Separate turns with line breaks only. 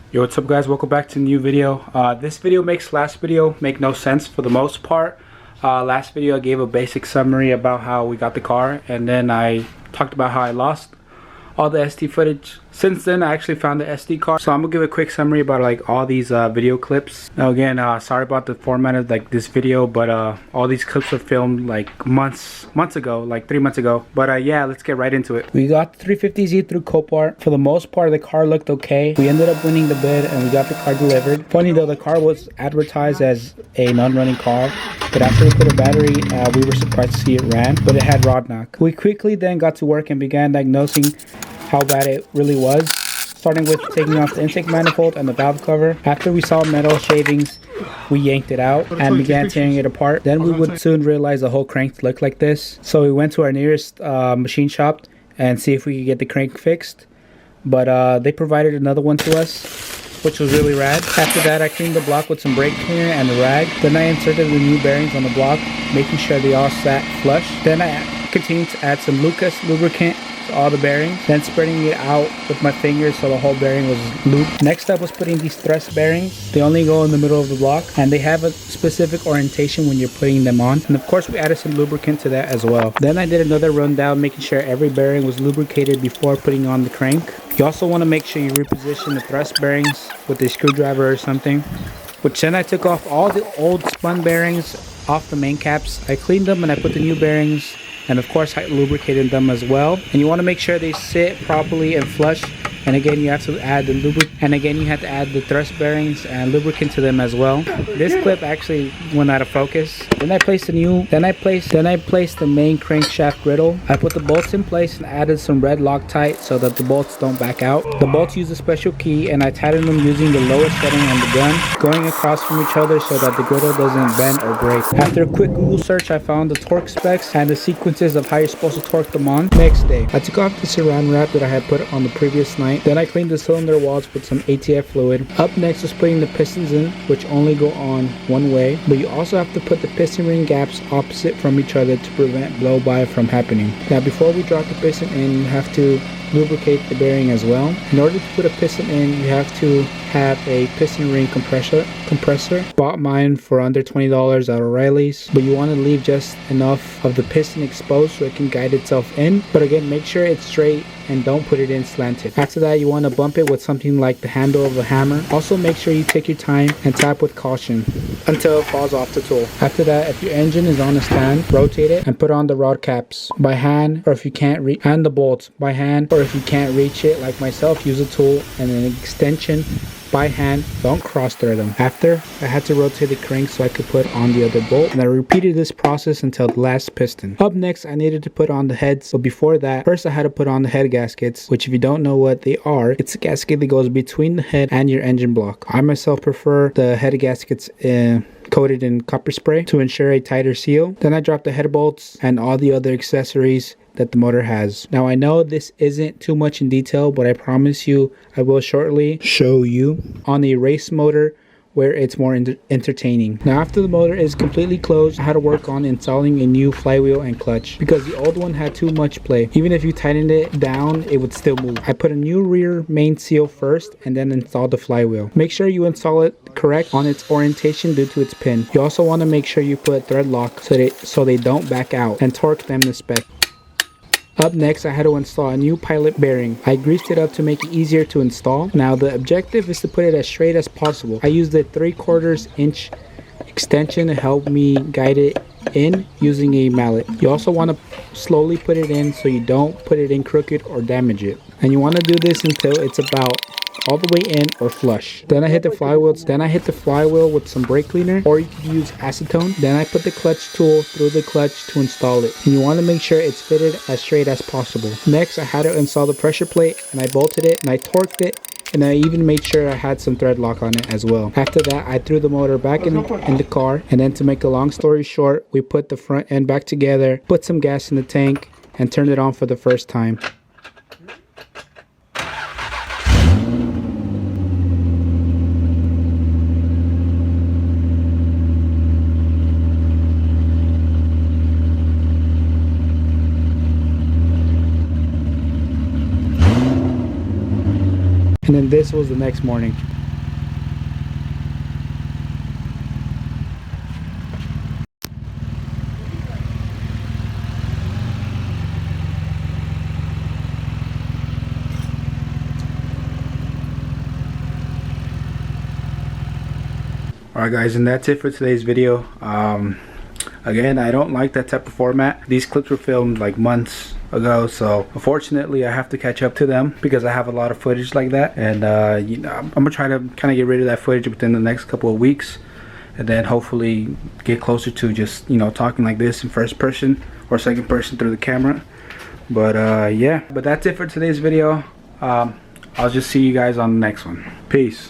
Yo, what's up guys? Welcome back to a new video. This video makes last video make no sense for the most part. Last video I gave a basic summary about how we got the car, and then I talked about how I lost all the SD footage. Since then I actually found the SD card, so I'm gonna give a quick summary about like all these video clips. Now again, sorry about the format of like this video, but all these clips were filmed like months ago, like 3 months ago. But yeah, let's get right into it. We got the 350Z through Copart. For the most part the car looked okay. We ended up winning the bid and we got the car delivered. Funny though, the car was advertised as a non-running car, but after we put a battery, we were surprised to see it ran, but it had rod knock. We quickly then got to work and began diagnosing how bad it really was, starting with taking off the intake manifold and the valve cover. After we saw metal shavings, we yanked it out and began tearing it apart. Then we would soon realize the whole crank looked like this, so we went to our nearest machine shop and see if we could get the crank fixed, but they provided another one to us, which was really rad. After that, I cleaned the block with some brake cleaner and a rag. Then I inserted the new bearings on the block, making sure they all sat flush. Then I continued to add some Lucas lubricant to all the bearings, then spreading it out with my fingers so the whole bearing was lubed. Next up was putting these thrust bearings. They only go in the middle of the block and they have a specific orientation when you're putting them on. And of course we added some lubricant to that as well. Then I did another rundown, making sure every bearing was lubricated before putting on the crank. You also want to make sure you reposition the thrust bearings with a screwdriver or something. Which then I took off all the old spun bearings off the main caps. I cleaned them and I put the new bearings, and of course I lubricated them as well. And you want to make sure they sit properly and flush. And again, you have to add the thrust bearings and lubricant to them as well. This clip actually went out of focus. Then I placed the main crankshaft griddle. I put the bolts in place and added some red Loctite so that the bolts don't back out. The bolts use a special key, and I tightened them using the lowest setting on the gun, going across from each other so that the griddle doesn't bend or break. After a quick Google search, I found the torque specs and the sequences of how you're supposed to torque them on. Next day, I took off the saran wrap that I had put on the previous night. Then I cleaned the cylinder walls with some ATF fluid. Up next was putting the pistons in, which only go on one way, but you also have to put the piston ring gaps opposite from each other to prevent blow-by from happening. Now before we drop the piston in, you have to lubricate the bearing as well. In order to put a piston in, you have to have a piston ring compressor. Bought mine for under $20 at O'Reilly's, but you want to leave just enough of the piston exposed so it can guide itself in, but again, make sure it's straight and don't put it in slanted. After that, you want to bump it with something like the handle of a hammer. Also make sure you take your time and tap with caution until it falls off the tool. After that, if your engine is on a stand, rotate it and put on the rod caps by hand, or if you can't reach, and the bolts by hand, or if you can't reach it like myself, use a tool and an extension by hand. Don't cross thread them. After, I had to rotate the crank so I could put on the other bolt, and I repeated this process until the last piston. Up next, I needed to put on the heads, but before that, first I had to put on the head gaskets, which if you don't know what they are, it's a gasket that goes between the head and your engine block. I myself prefer the head gaskets coated in copper spray to ensure a tighter seal. Then I dropped the head bolts and all the other accessories that the motor has. Now I know this isn't too much in detail, but I promise you I will shortly show you on a race motor where it's more entertaining. Now after the motor is completely closed, I had to work on installing a new flywheel and clutch because the old one had too much play. Even if you tightened it down, it would still move. I put a new rear main seal first and then installed the flywheel. Make sure you install it correct on its orientation due to its pin. You also want to make sure you put thread lock so they don't back out, and torque them to spec. Up next, I had to install a new pilot bearing. I greased it up to make it easier to install. Now the objective is to put it as straight as possible. I used a 3/4 inch extension to help me guide it in using a mallet. You also want to slowly put it in so you don't put it in crooked or damage it. And you want to do this until it's about all the way in or flush. Then I hit the flywheel with some brake cleaner, or you could use acetone. Then I put the clutch tool through the clutch to install it, and you want to make sure it's fitted as straight as possible. Next, I had to install the pressure plate, and I bolted it and I torqued it, and I even made sure I had some thread lock on it as well. After that, I threw the motor back in the car, and then to make a long story short, we put the front end back together, put some gas in the tank, and turned it on for the first time. And then this was the next morning. Alright guys, and that's it for today's video. Again, I don't like that type of format. These clips were filmed like months ago, so unfortunately I have to catch up to them because I have a lot of footage like that, and you know, I'm gonna try to kind of get rid of that footage within the next couple of weeks, and then hopefully get closer to just, you know, talking like this in first person or second person through the camera. But yeah, but that's it for today's video. I'll just see you guys on the next one. Peace.